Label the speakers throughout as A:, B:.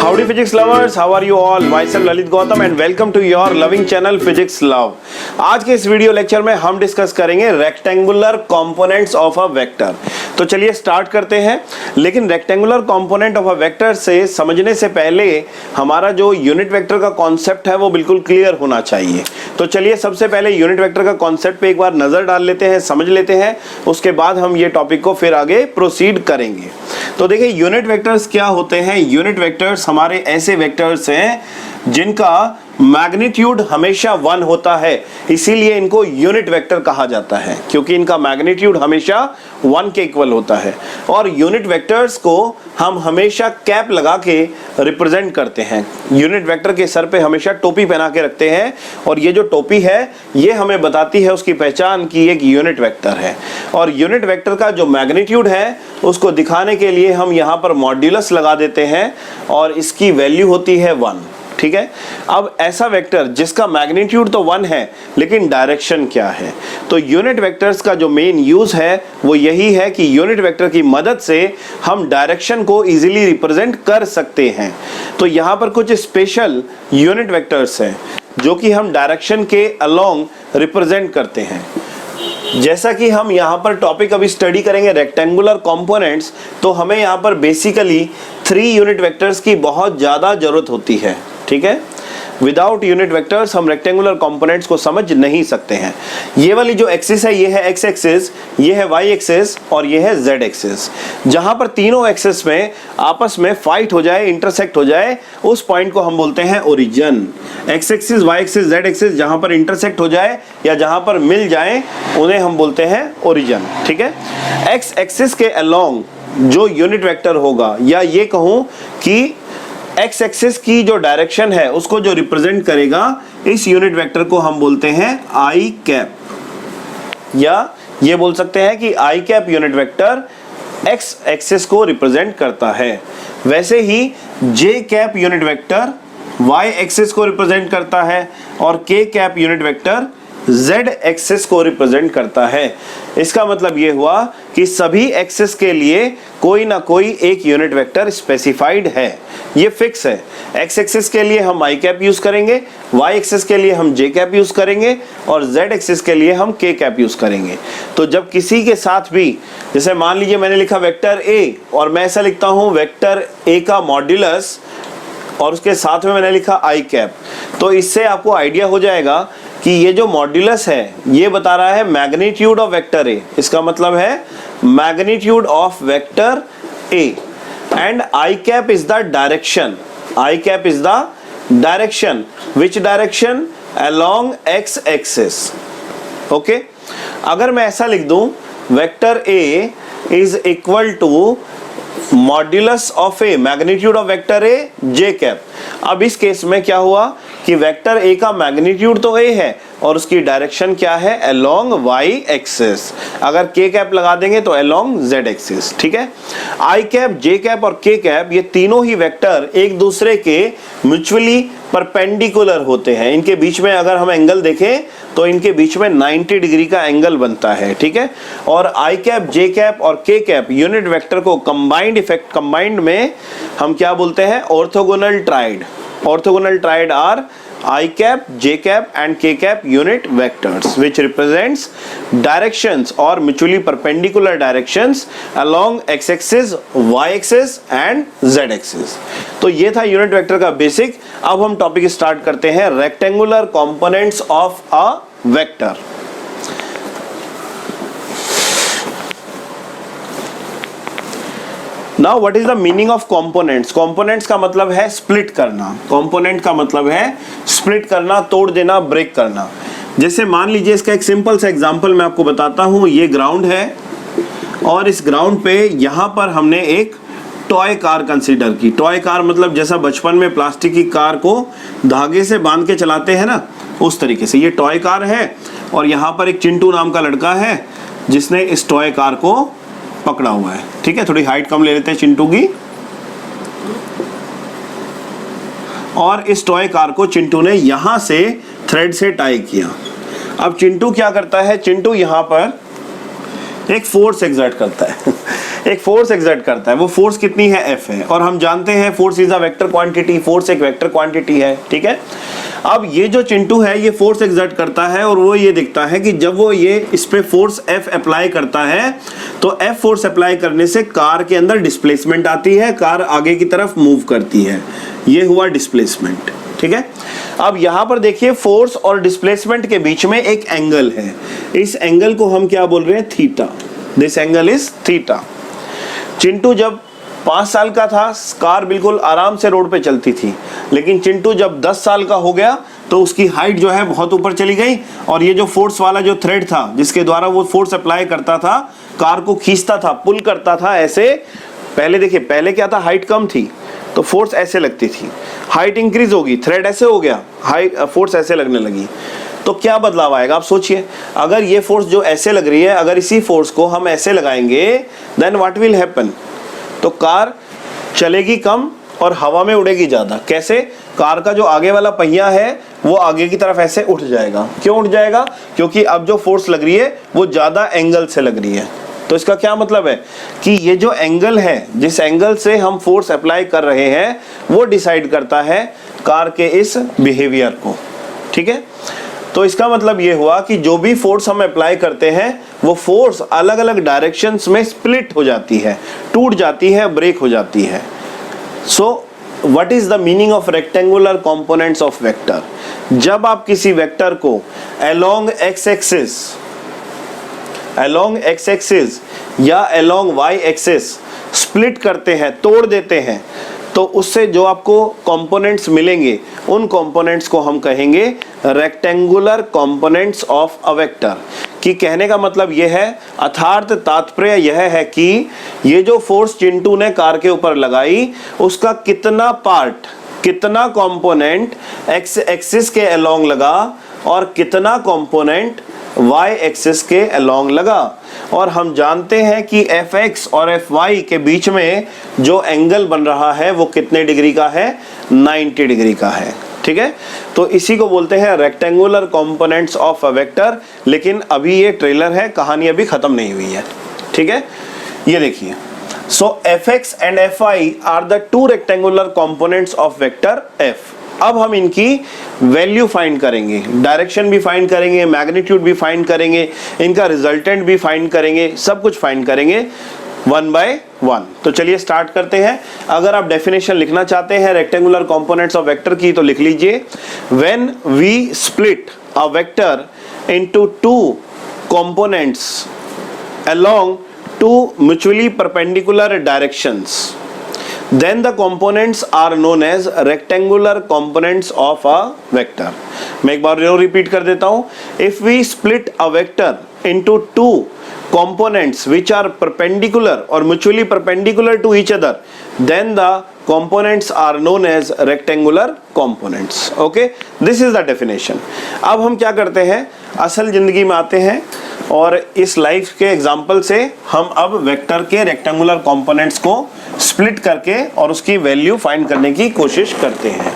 A: Howdy physics lovers, how are you all? Myself Lalit Gautam and welcome to your loving channel Physics Love। आज के इस video lecture में हम discuss करेंगे rectangular components of a vector. तो चलिए start करते हैं। लेकिन rectangular component of a vector से समझने से पहले हमारा जो यूनिट वेक्टर का कॉन्सेप्ट है वो बिल्कुल क्लियर होना चाहिए। तो चलिए सबसे पहले यूनिट वेक्टर का कॉन्सेप्ट पे एक बार नजर डाल लेते हैं, समझ लेते हैं, उसके बाद हम ये टॉपिक को फिर आगे प्रोसीड करेंगे। तो देखिए यूनिट वेक्टर्स क्या होते हैं। यूनिट वेक्टर्स हमारे ऐसे वेक्टर्स हैं जिनका मैग्नीट्यूड हमेशा 1 होता है, इसीलिए इनको यूनिट वेक्टर कहा जाता है, क्योंकि इनका मैग्नीट्यूड हमेशा 1 के इक्वल होता है। और यूनिट वेक्टर्स को हम हमेशा कैप लगा के रिप्रेजेंट करते हैं। यूनिट वेक्टर के सर पे हमेशा टोपी पहना के रखते हैं और ये जो टोपी है ये हमें बताती है उसकी पहचान की एक यूनिट वेक्टर है। और यूनिट वेक्टर का जो मैग्नीट्यूड है उसको दिखाने के लिए हम यहाँ पर मॉड्यूलस लगा देते हैं और इसकी वैल्यू होती है 1। ठीक है। अब ऐसा वेक्टर जिसका मैग्नीट्यूड तो 1 है लेकिन डायरेक्शन क्या है, तो यूनिट वेक्टर्स का जो मेन यूज है वो यही है कि यूनिट वेक्टर की मदद से हम डायरेक्शन को इजीली रिप्रेजेंट कर सकते हैं। तो यहाँ पर कुछ स्पेशल यूनिट वेक्टर्स हैं जो कि हम डायरेक्शन के अलोंग रिप्रेजेंट करते हैं। जैसा कि हम यहाँ पर टॉपिक अभी स्टडी करेंगे रेक्टेंगुलर कंपोनेंट्स, तो हमें यहाँ पर बेसिकली 3 यूनिट वेक्टर्स की बहुत ज़्यादा जरूरत होती है। ठीक है। विदाउट यूनिट वेक्टर्स हम रेक्टेंगुलर कंपोनेंट्स को समझ नहीं सकते हैं। ये वाली जो एक्सिस है ये है एक्स एक्सिस, ये है वाई एक्सिस और ये है जेड एक्सिस। जहां पर तीनों एक्सिस में आपस में फाइट हो जाए, इंटरसेक्ट हो जाए, उस पॉइंट को हम बोलते हैं origin. X axis, Y axis, Z axis जहां पर इंटरसेक्ट हो जाए या जहां पर मिल जाए उन्हें हम बोलते हैं ओरिजिन। ठीक है। एक्स एक्सिस के अलोंग जो यूनिट वेक्टर होगा, या ये कहूं कि एक्स एक्सिस की जो डायरेक्शन है उसको जो रिप्रेजेंट करेगा, इस यूनिट वेक्टर को हम बोलते हैं आई कैप, या ये बोल सकते हैं कि i cap unit vector x axis को रिप्रेजेंट करता है। वैसे ही j cap unit vector y axis को रिप्रेजेंट करता है और के cap unit vector z axis को रिप्रेजेंट करता है। इसका मतलब ये हुआ कि सभी एक्सिस के लिए कोई ना कोई एक यूनिट वेक्टर स्पेसिफाइड है, ये फिक्स है। एक्स एक्सिस के लिए हम आई कैप यूज करेंगे, वाई एक्सिस के लिए हम जे कैप यूज करेंगे और जेड एक्सिस के लिए हम के कैप यूज करेंगे। तो जब किसी के साथ भी, जैसे मान लीजिए मैंने लिखा वेक्टर ए और मैं ऐसा लिखता हूं वेक्टर ए का मॉड्यूलस और उसके साथ में मैंने लिखा आई कैप, तो इससे आपको आइडिया हो जाएगा कि ये जो मॉड्यूलस है ये बता रहा है मैग्नीट्यूड ऑफ वेक्टर ए। इसका मतलब है magnitude of vector A and I cap is the direction. I cap is the direction, which direction? Along X axis. Okay. अगर मैं ऐसा लिख दूं vector A is equal to modulus of A, magnitude of vector A J cap. अब इस case में क्या हुआ कि वेक्टर ए का मैग्नीट्यूड तो ए है और उसकी डायरेक्शन क्या है? Along Y axis. अगर के कैप लगा देंगे तो अलोंग जेड एक्सिस। ठीक है। आई कैप, जे कैप और के कैप ये तीनों ही वेक्टर एक दूसरे के म्यूचुअली परपेंडिकुलर होते हैं। इनके बीच में अगर हम एंगल देखें तो इनके बीच में 90 डिग्री का एंगल बनता है। ठीक है। और आई कैप, जे कैप और के कैप यूनिट वेक्टर को कंबाइंड में हम क्या बोलते हैं? Orthogonal triad. Orthogonal triad are I cap, J cap and K cap unit vectors which represents directions or mutually perpendicular directions along x axis, y axis and z axis। तो ये था unit vector का basic. अब हम topic start करते हैं rectangular components of a vector. Now what is the meaning of components? Components का मतलब है स्प्लिट करना। कंपोनेंट का मतलब है स्प्लिट करना, तोड़ देना, ब्रेक करना। जैसे मान लीजिए इसका एक सिंपल सा एग्जांपल मैं आपको बताता हूं। ये ग्राउंड है और इस ग्राउंड पे यहां पर हमने एक टॉय कार कंसीडर की। टॉय कार मतलब जैसा बचपन में प्लास्टिक की कार को धागे से बांध के चलाते हैं ना, उस तरीके से ये टॉय कार है। और यहां पर एक चिंटू नाम का लड़का है जिसने इस टॉय कार को पकड़ा हुआ है। ठीक है। थोड़ी हाइट कम ले लेते हैं चिंटू की। और इस टॉय कार को चिंटू ने यहां से थ्रेड से टाई किया। अब चिंटू क्या करता है? चिंटू यहां पर एक फोर्स एक्सर्ट करता है। एक फोर्स एक्सर्ट करता है, वो फोर्स कितनी है, F है, और हम जानते हैं force is a vector quantity, force एक वेक्टर क्वांटिटी है, ठीक है। अब ये जो चिंटू है ये फोर्स एक्सर्ट करता है और वो ये दिखता है कि जब वो ये इस पे फोर्स F अप्लाई करता है तो F फोर्स अप्लाई करने से कार के अंदर डिस्प्लेसमेंट आती है, कार आगे की तरफ मूव करती है, ये हुआ डिस्प्लेसमेंट, ठीक है। अब यहां पर देखिए फोर्स और डिस्प्लेसमेंट के बीच में एक एंगल है, इस एंगल को हम क्या बोल रहे हैं, theta. This angle is theta. Chintu जब 5 साल का था कार बिल्कुल आराम से रोड पे चलती थी, लेकिन चिंटू जब 10 साल का हो गया तो उसकी हाइट जो है बहुत ऊपर चली गई और ये जो फोर्स वाला जो थ्रेड था जिसके द्वारा वो फोर्स अप्लाई करता था, कार को खींचता था, पुल करता था ऐसे। पहले देखिए, पहले क्या था, हाइट कम थी तो फोर्स ऐसे लगती थी, हाइट इंक्रीज होगी, थ्रेड ऐसे हो गया, फोर्स ऐसे लगने लगी। तो क्या बदलाव आएगा आप सोचिए, अगर ये फोर्स जो ऐसे लग रही है, अगर इसी फोर्स को हम ऐसे लगाएंगे देन व्हाट विल हैपन, तो कार चलेगी कम और हवा में उड़ेगी ज्यादा। कैसे, कार का जो आगे वाला पहिया है वो आगे की तरफ ऐसे उठ जाएगा। क्यों उठ जाएगा, क्योंकि अब जो फोर्स लग रही है वो ज्यादा एंगल से लग रही है। तो इसका क्या मतलब है कि ये जो एंगल है, जिस एंगल से हम फोर्स अप्लाई कर रहे हैं वो डिसाइड करता है कार के इस बिहेवियर को, ठीक है। तो इसका मतलब ये हुआ कि जो भी फोर्स हम अप्लाई करते हैं वो फोर्स अलग अलग डायरेक्शंस में स्प्लिट हो जाती है, टूट जाती है, ब्रेक हो जाती है। So what is the meaning of rectangular components of vector, जब आप किसी वेक्टर को अलोंग एक्स एक्सिस या अलोंग वाई एक्सिस स्प्लिट करते हैं, तोड़ देते हैं, तो उससे जो आपको कंपोनेंट्स मिलेंगे उन कंपोनेंट्स को हम कहेंगे rectangular components of a vector. कि कहने का मतलब यह है, अर्थात तात्पर्य यह है कि ये जो फोर्स चिंटू ने कार के ऊपर लगाई उसका कितना पार्ट, कितना कंपोनेंट एक्स एक्सिस के अलोंग लगा और कितना कंपोनेंट y एक्सिस के अलोंग लगा। और हम जानते हैं कि fx और fy के बीच में जो एंगल बन रहा है वो कितने डिग्री का है, 90 डिग्री का है, ठीक है। तो इसी को बोलते हैं rectangular components of a vector. लेकिन अभी ये ट्रेलर है, कहानी अभी खत्म नहीं हुई है, ठीक है। ये देखिए, so fx and fy are the two rectangular components of vector f। अब हम इनकी वैल्यू फाइंड करेंगे, डायरेक्शन भी फाइंड करेंगे, मैग्नीट्यूड भी फाइंड करेंगे, इनका रिजल्टेंट भी फाइंड करेंगे, सब कुछ फाइंड करेंगे 1 by 1। तो चलिए स्टार्ट करते हैं। अगर आप डेफिनेशन लिखना चाहते हैं रेक्टेंगुलर कंपोनेंट्स ऑफ वेक्टर की तो लिख लीजिए, when we split a vector into two components along two mutually perpendicular directions, then the components are known as rectangular components of a vector। मैं एक बार और रिपीट कर देता हूं, if we split a vector into two components which are perpendicular or mutually perpendicular to each other, then the components are known as rectangular components। okay, this is the definition। अब हम क्या करते हैं, असल जिंदगी में आते हैं और इस लाइफ के एग्जाम्पल से हम अब वेक्टर के रेक्टेंगुलर कंपोनेंट्स को स्प्लिट करके और उसकी वैल्यू फाइंड करने की कोशिश करते हैं।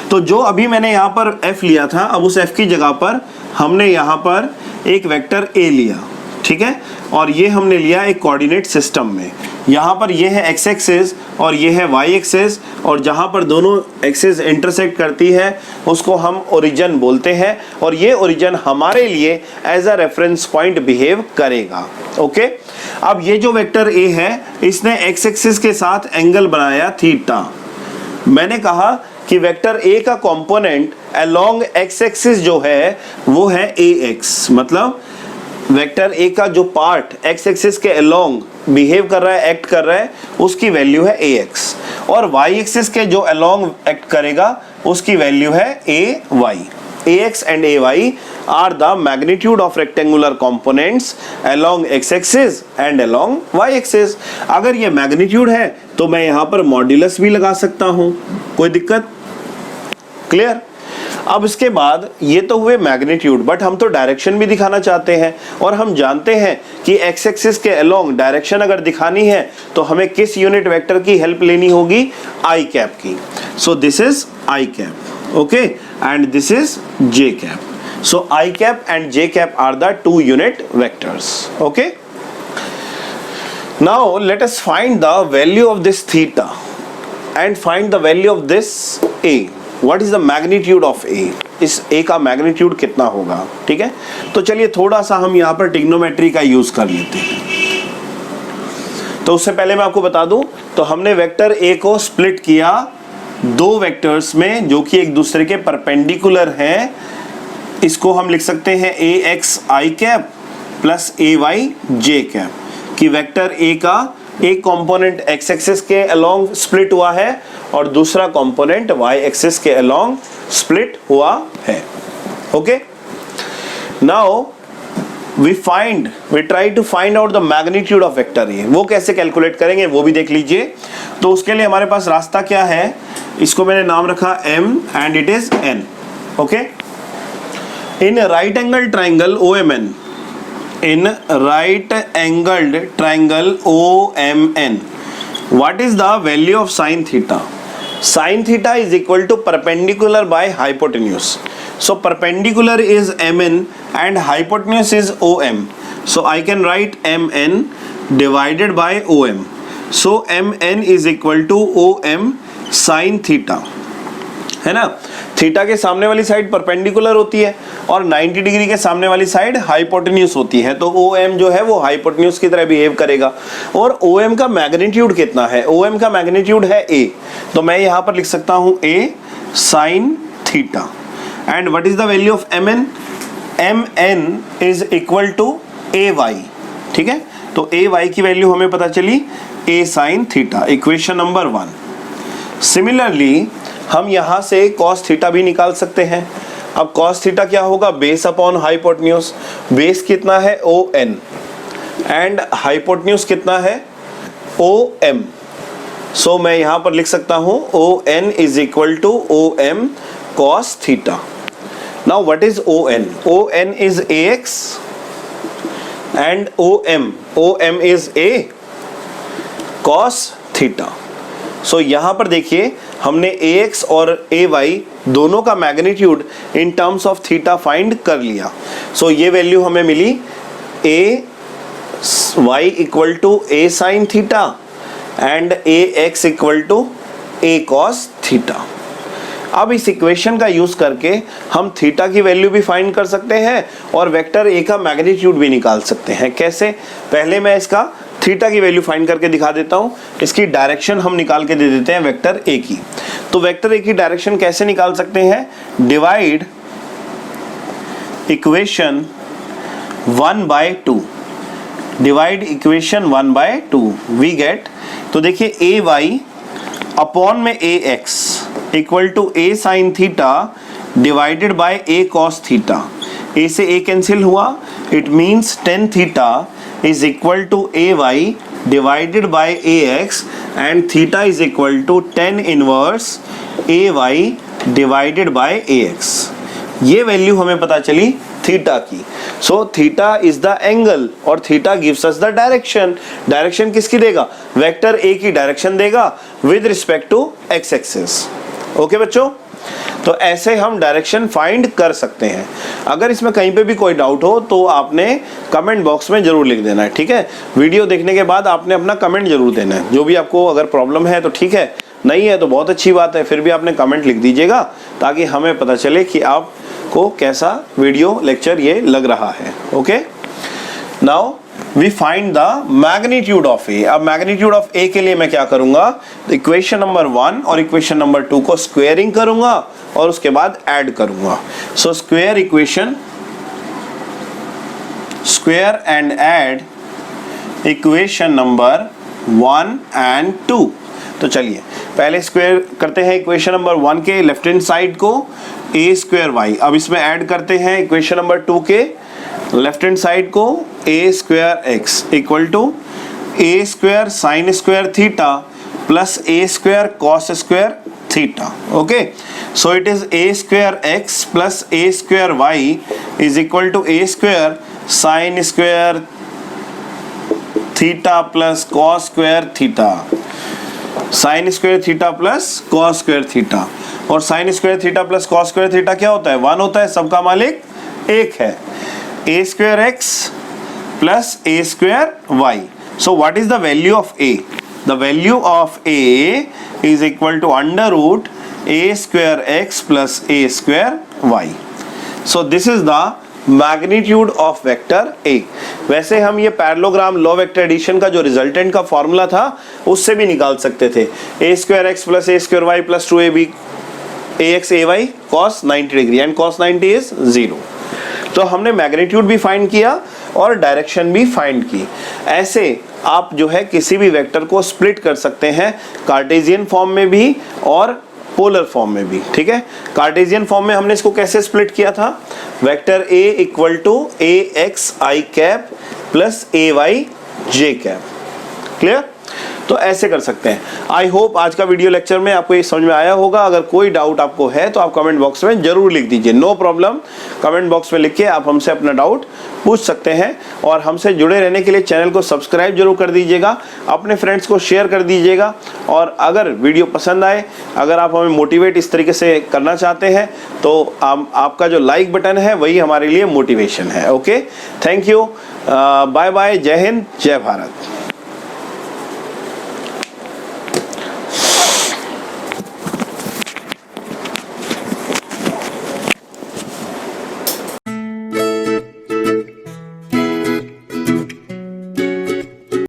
A: तो जो अभी मैंने यहाँ पर f लिया था, अब उस f की जगह पर हमने यहाँ पर एक वेक्टर a लिया, ठीक है, और ये हमने लिया एक कोऑर्डिनेट सिस्टम में। यहाँ पर ये है x एक्सिस और ये है y एक्सिस, और जहाँ पर दोनों एक्सिस इंटरसेक्ट करती है उसको हम ओरिजिन बोलते हैं, और ये ओरिजिन हमारे लिए as a reference point behave करेगा। ओके, अब ये जो वेक्टर a है इसने x एक्सिस के साथ एंगल बनाया थीटा। मैंने कहा कि वेक्टर a का कंपोनेंट अलोंग x एक्सिस जो है वो है ax, मतलब वेक्टर a का जो पार्ट x एक्सिस के अलोंग बिहेव कर रहा है, एक्ट कर रहा है, उसकी वैल्यू है ax, और y एक्सिस के जो अलोंग एक्ट करेगा उसकी वैल्यू है ay। ax and ay are the magnitude of rectangular components along x axis and along y axis। अगर ये मैग्नीट्यूड है तो मैं यहाँ पर मॉड्यूलस भी लगा सकता हूँ, कोई दिक्कत, क्लियर। अब इसके बाद ये तो हुए मैग्नीट्यूड, बट हम तो डायरेक्शन भी दिखाना चाहते हैं, और हम जानते हैं कि एक्स एक्सिस के अलोंग डायरेक्शन अगर दिखानी है तो हमें किस यूनिट वेक्टर की हेल्प लेनी होगी, आई कैप की। So this is I cap, okay, and this is J cap. So I cap and J cap are the two unit vectors. Okay, Now let us find the value of this theta and find the value of this a. What is the magnitude of a? इस a का magnitude कितना होगा, ठीक है। तो चलिए थोड़ा सा हम यहाँ पर ट्रिग्नोमेट्री का यूज कर लेते हैं। तो उससे पहले मैं आपको बता दूं, तो हमने वेक्टर a को स्प्लिट किया दो वेक्टर्स में जो कि एक दूसरे के परपेंडिकुलर हैं। इसको हम लिख सकते हैं ax i cap plus ay j cap, कि वेक्टर a का एक कंपोनेंट x एक्सिस के अलोंग स्प्लिट हुआ है और दूसरा कंपोनेंट y एक्सिस के अलोंग स्प्लिट हुआ है। Okay, now we try to find out the magnitude of vector A. वो कैसे कैलकुलेट करेंगे वो भी देख लीजिए। तो उसके लिए हमारे पास रास्ता क्या है, इसको मैंने नाम रखा m and it is n। Okay, in right angle triangle OMN, in right angled triangle OMN, what is the value of sin theta? Sin theta is equal to perpendicular by hypotenuse. So perpendicular is MN and hypotenuse is OM. So I can write MN divided by OM. So MN is equal to OM sin theta, है ना। Theta के सामने वाली side perpendicular होती है और 90 degree के सामने वाली साइड हाइपोटेन्यूज होती है, तो OM जो है वो हाइपोटेन्यूज की तरह बिहेव करेगा। और OM का मैग्नीट्यूड कितना है, OM का मैग्नीट्यूड है A, तो मैं यहाँ पर लिख सकता हूँ A sine theta. And what is the value of MN? MN is equal to AY, ठीक है। तो AY की वैल्यू हमें पता चली A sine theta, equation number 1। Similarly हम यहाँ से cos थीटा भी निकाल सकते हैं। अब cos थीटा क्या होगा, बेस अपॉन हाइपोटेन्यूज। बेस कितना है ON एंड हाइपोटेन्यूज कितना है OM। सो मैं यहाँ पर लिख सकता हूँ ON is equal to OM cos theta. Now what is ON? ON is AX and OM is A cos theta. So यहाँ पर देखिए हमने AX और AY दोनों का magnitude in terms of theta find कर लिया। सो ये वैल्यू हमें मिली AY equal to A sine theta and AX equal to A cos theta. अब इस इक्वेशन का यूज करके हम थीटा की वैल्यू भी फाइंड कर सकते हैं और वेक्टर A का मैग्नीट्यूड भी निकाल सकते हैं। कैसे? पहले मैं इसका थीटा की वैल्यू फाइंड करके दिखा देता हूं। इसकी डायरेक्शन हम निकाल के दे देते हैं वेक्टर A की। तो वेक्टर A की डायरेक्शन कैसे निकाल सकते हैं? Divide equation 1/2, divide equation 1/2 we get. तो देखिए AY अपॉन में AX equal to A sine theta divided by A cos theta. A से A कैंसिल हुआ, it means tan theta is equal to AY divided by AX and theta is equal to tan inverse AY divided by AX। ये value हमें पता चली theta की। So theta is the angle और theta gives us the direction. Direction किसकी देगा? Vector A की डायरेक्शन देगा with respect to x axis. Okay बच्चों, तो ऐसे हम डायरेक्शन फाइंड कर सकते हैं। अगर इसमें कहीं पे भी कोई डाउट हो तो आपने कमेंट बॉक्स में जरूर लिख देना है, ठीक है। वीडियो देखने के बाद आपने अपना कमेंट जरूर देना है। जो भी आपको अगर प्रॉब्लम है तो ठीक है, नहीं है तो बहुत अच्छी बात है, फिर भी आपने कमेंट लिख दीजिएगा ताकि हमें पता चले कि आपको कैसा वीडियो लेक्चर ये लग रहा है। Okay, now we find the magnitude of A। अब मैग्नीट्यूड ऑफ A के लिए मैं क्या करूंगा, इक्वेशन नंबर 1 और इक्वेशन नंबर 2 को स्क्वायरिंग करूंगा और उसके बाद ऐड करूंगा। So square equation, square and add equation number 1 and 2। तो चलिए पहले स्क्वायर करते हैं इक्वेशन नंबर 1 के लेफ्ट हैंड साइड को A स्क्वायर y। अब इसमें ऐड करते हैं इक्वेशन नंबर 2 के लेफ्ट हैंड साइड को A square x equal to A square sine square theta plus A square cos square theta. Okay, so it is A square x plus A square y is equal to A square sine square theta plus cos square theta. Sine square theta plus cos square theta, और sine square theta plus cos square theta क्या होता है? 1 होता है, सबका मालिक 1 है। A square x plus A square y। So what is the value of A? The value of A is equal to under root a square x plus a square y. So this is the magnitude of vector ए। वैसे हम ये parallelogram law vector addition का जो resultant का formula था उससे भी निकाल सकते थे, A square x plus A square y plus 2ab ax ay cos 90 degree and cos 90 is 0। तो हमने मैग्नीट्यूड भी फाइंड किया और डायरेक्शन भी फाइंड की। ऐसे आप जो है किसी भी वेक्टर को स्प्लिट कर सकते हैं, कार्टेशियन फॉर्म में भी और पोलर फॉर्म में भी। ठीक है, कार्टेशियन फॉर्म में हमने इसको कैसे स्प्लिट किया था, vector a equal to A X I cap plus A Y J cap. Clear? तो ऐसे कर सकते हैं। आई होप आज का वीडियो लेक्चर में आपको ये समझ में आया होगा। अगर कोई डाउट आपको है तो आप कमेंट बॉक्स में जरूर लिख दीजिए, नो प्रॉब्लम। कमेंट बॉक्स में लिख के आप हमसे अपना डाउट पूछ सकते हैं और हमसे जुड़े रहने के लिए चैनल को सब्सक्राइब जरूर कर दीजिएगा, अपने फ्रेंड्स को शेयर कर दीजिएगा। और अगर वीडियो पसंद आए, अगर आप हमें मोटिवेट इस तरीके से करना चाहते हैं तो आपका जो लाइक बटन है वही हमारे लिए मोटिवेशन है। Okay, thank you, bye bye, जय हिंद, जय भारत।